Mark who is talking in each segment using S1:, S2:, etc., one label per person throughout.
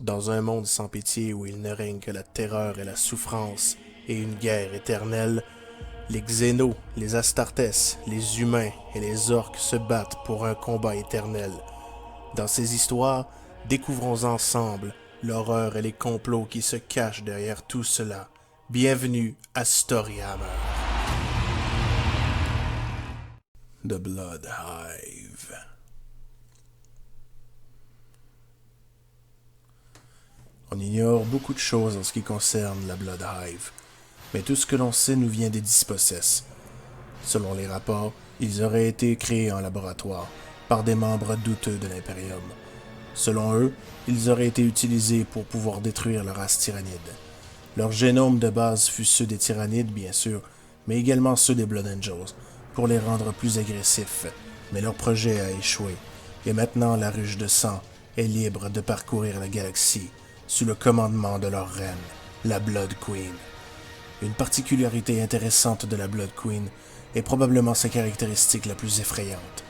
S1: Dans un monde sans pitié où il ne règne que la terreur et la souffrance et une guerre éternelle, les Xénos, les Astartes, les humains et les orques se battent pour un combat éternel. Dans ces histoires, découvrons ensemble l'horreur et les complots qui se cachent derrière tout cela. Bienvenue à Storyhammer. The Blood Hive. On ignore beaucoup de choses en ce qui concerne la Blood Hive, mais tout ce que l'on sait nous vient des Dispossess. Selon les rapports, ils auraient été créés en laboratoire par des membres douteux de l'Imperium. Selon eux, ils auraient été utilisés pour pouvoir détruire la race tyrannide. Leur génome de base fut ceux des tyrannides, bien sûr, mais également ceux des Blood Angels, pour les rendre plus agressifs, mais leur projet a échoué, et maintenant la ruche de sang est libre de parcourir la galaxie sous le commandement de leur reine, la Blood Queen. Une particularité intéressante de la Blood Queen est probablement sa caractéristique la plus effrayante.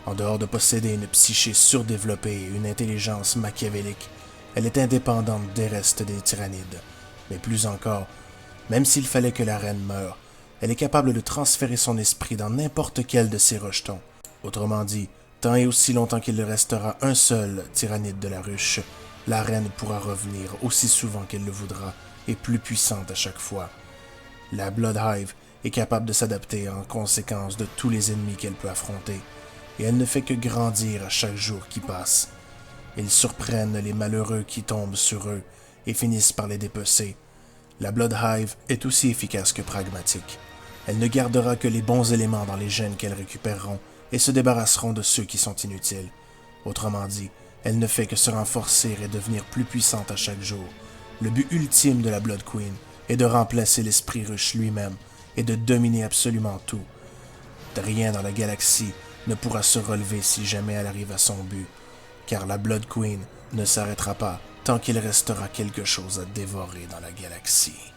S1: En dehors de posséder une psyché surdéveloppée et une intelligence machiavélique, elle est indépendante des restes des tyrannides. Mais plus encore, même s'il fallait que la reine meure, elle est capable de transférer son esprit dans n'importe quel de ses rejetons. Autrement dit, tant et aussi longtemps qu'il restera un seul tyrannide de la ruche, la reine pourra revenir aussi souvent qu'elle le voudra et plus puissante à chaque fois. La Blood Hive est capable de s'adapter en conséquence de tous les ennemis qu'elle peut affronter, et elle ne fait que grandir à chaque jour qui passe. Ils surprennent les malheureux qui tombent sur eux et finissent par les dépecer. La Blood Hive est aussi efficace que pragmatique. Elle ne gardera que les bons éléments dans les gènes qu'elles récupéreront et se débarrasseront de ceux qui sont inutiles. Autrement dit, elle ne fait que se renforcer et devenir plus puissante à chaque jour. Le but ultime de la Blood Queen est de remplacer l'esprit ruche lui-même et de dominer absolument tout. Rien dans la galaxie ne pourra se relever si jamais elle arrive à son but, car la Blood Queen ne s'arrêtera pas tant qu'il restera quelque chose à dévorer dans la galaxie.